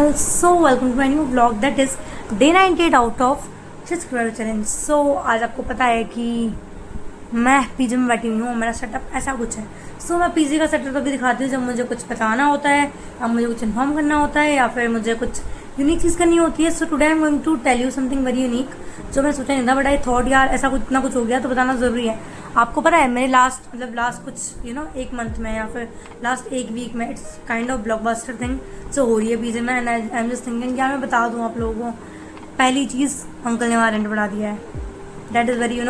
channel. So welcome to my new vlog that is day 98 out of 6 challenge. So आज आपको पता है कि मैं पीजी में बैठी हुई हूँ, मेरा सेटअप ऐसा कुछ है. सो मैं पीजी का सेटअप अभी दिखाती हूँ जब मुझे कुछ बताना होता है, अब मुझे कुछ इन्फॉर्म करना होता है या फिर मुझे कुछ यूनिक चीज़ करनी होती है. So today I am going to tell you something very unique जो मैंने सोचा नहीं था, बट आई थॉट यार ऐसा कुछ इतना कुछ हो गया तो बताना ज़रूरी है. आपको पता है मेरे लास्ट कुछ एक मंथ में या फिर लास्ट एक वीक में it's kind of blockbuster thing जो हो रही है पीजी में, and I am just thinking क्या मैं बता दूँ आप लोगों को. पहली चीज़, अंकल ने वहाँ रेंट बढ़ा दिया है. दैट इज़ वेरी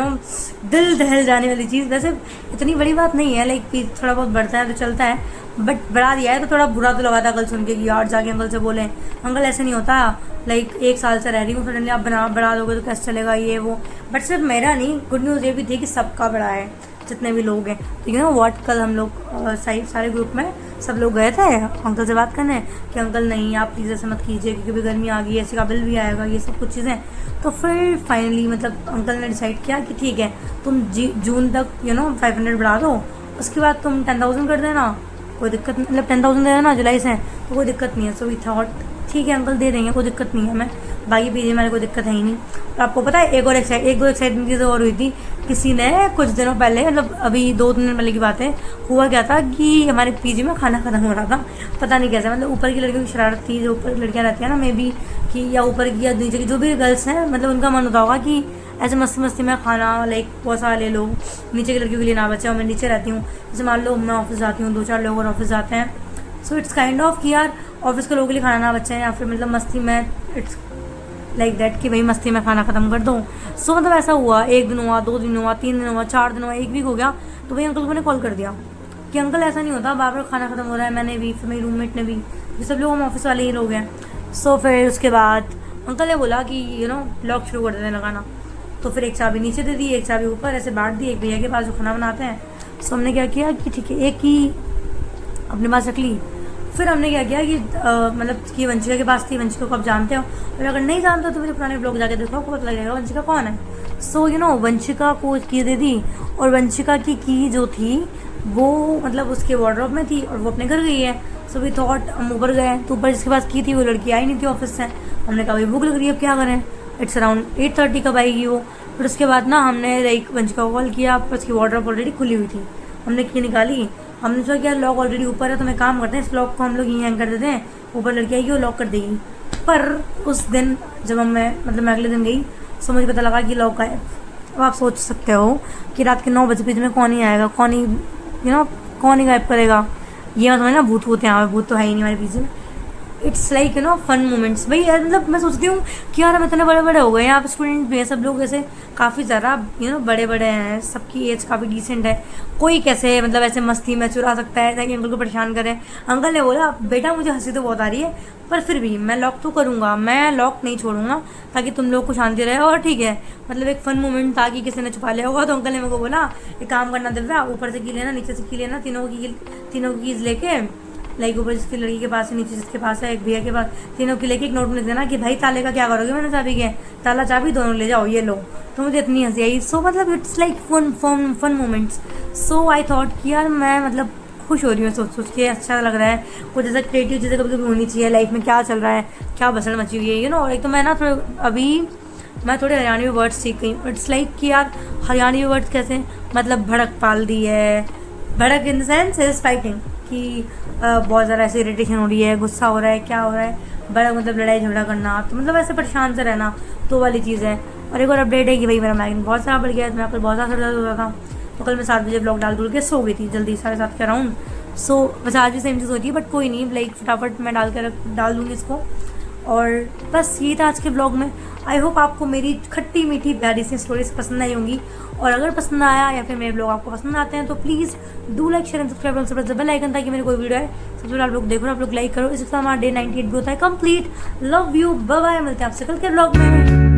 दिल दहल जाने वाली चीज़. वैसे इतनी बड़ी बात नहीं है, लाइक थोड़ा बहुत बढ़ता है तो चलता है, बट बढ़ा दिया है तो थोड़ा बुरा तो लगा था कल सुन के कि यार जाके अंकल से बोले अंकल ऐसे नहीं होता, लाइक 1 साल से रह रही हूँ, सडनली आप बढ़ा दोगे तो कैसे चलेगा ये वो. बट सिर्फ मेरा नहीं, गुड न्यूज़ ये भी थी कि सबका बढ़ा है जितने भी लोग हैं. तो व्हाट, कल हम लोग सारे ग्रुप में सब लोग गए थे अंकल से बात करने कि अंकल नहीं आप प्लीज़ ऐसे मत कीजिए क्योंकि भी गर्मी आ गई है, ऐसे का बिल भी आएगा, ये सब कुछ चीज़ें. तो फिर फाइनली अंकल ने डिसाइड किया कि ठीक है तुम जून तक 500 बढ़ा दो, उसके बाद तुम 10,000 कर देना, कोई दिक्कत नहीं, मतलब 10,000 दे देना जुलाई से तो कोई दिक्कत नहीं है. सो वी थॉट ठीक है अंकल दे देंगे, कोई दिक्कत नहीं है, मैं बाकी पीजी में कोई दिक्कत है ही नहीं. तो आपको पता है एक दो एक्साइटमेंट चीज़ें और हुई थी. किसी ने कुछ दिनों पहले, मतलब अभी 2-3 दिन पहले की बात है, हुआ क्या था कि हमारे पीजी में खाना खत्म हो रहा था. पता नहीं कैसे, मतलब ऊपर की लड़कियों की शरारत थी, जो ऊपर लड़कियाँ रहती हैं ना मे बी कि या ऊपर की या नीचे की जो भी गर्ल्स हैं, मतलब उनका मन होता होगा कि ऐसे मस्ती में खाना लाइक बहुत सारा ले लो, नीचे की लड़कियों के लिए ना बचे. और मैं नीचे रहती हूँ, जैसे मान लो मैं ऑफिस जाती हूँ, 2-4 लोग और ऑफिस जाते हैं. सो इट्स काइंड ऑफ कि यार ऑफिस के लोगों के लिए खाना ना बचे या फिर मतलब मस्ती में, इट्स लाइक दैट कि भाई मस्ती में खाना ख़त्म कर दो. सो मतलब ऐसा हुआ, 1 दिन हुआ, 2 दिन हुआ, 3 दिन हुआ, 4 दिन हुआ, 1 वीक हो गया. तो भाई अंकल को मैंने कॉल कर दिया कि अंकल ऐसा नहीं होता, बार बार खाना ख़त्म हो रहा है. मैंने भी, फिर मेरी रूममेट ने भी, ये सब लोग हम ऑफिस वाले ही लोग हैं. सो फिर उसके बाद अंकल ने बोला कि ब्लॉग शुरू कर देते लगाना. तो फिर एक चाबी नीचे दे दी, एक चाबी ऊपर ऐसे बांट दी एक भैया के पास जो खाना बनाते हैं. सो हमने क्या किया कि ठीक है एक ही अपने पास रख ली. फिर हमने क्या किया कि मतलब कि वंशिका के पास थी, वंशिका को आप जानते हो, और अगर नहीं जानते हो तो मेरे पुराने ब्लॉग जाके देखो, आपको पता लगेगा वंशिका कौन है. सो वंशिका को की दे दी, और वंशिका की जो थी वो मतलब उसके वार्डरोब में थी और वो अपने घर गई है. सो वी थॉट हम ऊपर गए, तो ऊपर जिसके पास की थी वो लड़की आई नहीं थी ऑफिस से. हमने कहा भाई भूख लग रही है अब क्या करें, इट्स अराउंड 8:30 कब आएगी वो. फिर उसके बाद ना हमने लाइक वंशिका को कॉल किया, उसकी वार्डरोब ऑलरेडी खुली हुई थी. हमने की निकाली, हमने सोचा कि यार लॉक ऑलरेडी ऊपर है तो मैं काम करते हैं, इस लॉक को हम लोग यहीं हैंग कर देते हैं, ऊपर लड़की आएगी वो लॉक कर देगी. पर उस दिन जब मैं अगले दिन गई तो मुझे पता लगा कि लॉक आया. अब आप सोच सकते हो कि रात के 9 बजे पीछे में कौन ही आएगा, कौन ही गायब करेगा. ये मतलब ना भूत यहाँ पे, भूत तो है ही नहीं हमारे पीछे में. इट्स लाइक फन मोमेंट्स भाई यार. मतलब मैं सोचती हूँ कि यार हम इतने बड़े हो गए, यहाँ पे स्टूडेंट भी है सब लोग, ऐसे काफ़ी ज़्यादा बड़े हैं, सबकी एज काफ़ी डिसेंट है. कोई कैसे मतलब ऐसे मस्ती में चुरा सकता है ताकि अंकल को परेशान करें. अंकल ने बोला बेटा मुझे हंसी तो बहुत आ रही है पर फिर भी मैं लॉक तो करूँगा, मैं लॉक नहीं छोड़ूंगा ताकि तुम लोग को शांति रहे. और ठीक है मतलब एक फ़न मोमेंट था कि किसी ने छुपा लिया होगा. तो अंकल ने मेरे को बोला एक काम करना दिव्या, ऊपर से की लेना नीचे से की लेना, तीनों की कीज़ लेके, लाइक ऊपर जिसकी लड़की के पास है, नीचे जिसके पास है, एक भैया के पास, तीनों की लेके एक नोट में लिख देना कि भाई ताले का क्या करोगे, मैंने चाबी के ताला चाबी दोनों ले जाओ, ये लो. तो मुझे इतनी हंसी आई. सो मतलब it's like fun moments. So I thought कि यार मैं मतलब खुश हो रही हूँ सोच के, अच्छा लग रहा है. कुछ ऐसा क्रिएटिव चीज़ें कभी होनी चाहिए लाइफ में, क्या चल रहा है, क्या बसड़ मची हुई है और एक तो मैं थोड़े हरियाणवी वर्ड्स सीख गई. इट्स लाइक कि यार हरियाणवी वर्ड्स कैसे, मतलब भड़क पाल दी है, भड़क in the sense is fighting कि बहुत ज़्यादा ऐसे इरिटेशन हो रही है, गुस्सा हो रहा है, क्या हो रहा है, बड़ा मतलब लड़ाई झगड़ा करना, तो मतलब ऐसे परेशान से रहना, तो वाली चीज़ है. और एक और अपडेट है कि भाई मेरा माइग्रेन बहुत सारा बढ़ गया है. मैं कल बहुत ज़्यादा दर्द हो रहा था, तो कल मैं 7 बजे ब्लॉग डाल के सो गई थी जल्दी, 7:30 के अराउंड. सो बस आज भी सेम चीज़ होती है, बट कोई नहीं, लाइक फटाफट मैं डाल दूँगी इसको. और बस ये था आज के ब्लॉग में. आई होप आपको मेरी खट्टी मीठी प्यारी सी स्टोरीज पसंद आई होंगी, और अगर पसंद आया या फिर मेरे ब्लॉग आपको पसंद आते हैं तो please do like share and subscribe और प्रेस द बेल आइकन ताकि मेरी कोई वीडियो है सबसे पहले आप लोग देखो, आप लोग लाइक करो. इसके साथ हमारा डे 98 भी होता है complete. Love you, bye bye, मिलते हैं आपसे कल के ब्लॉग में.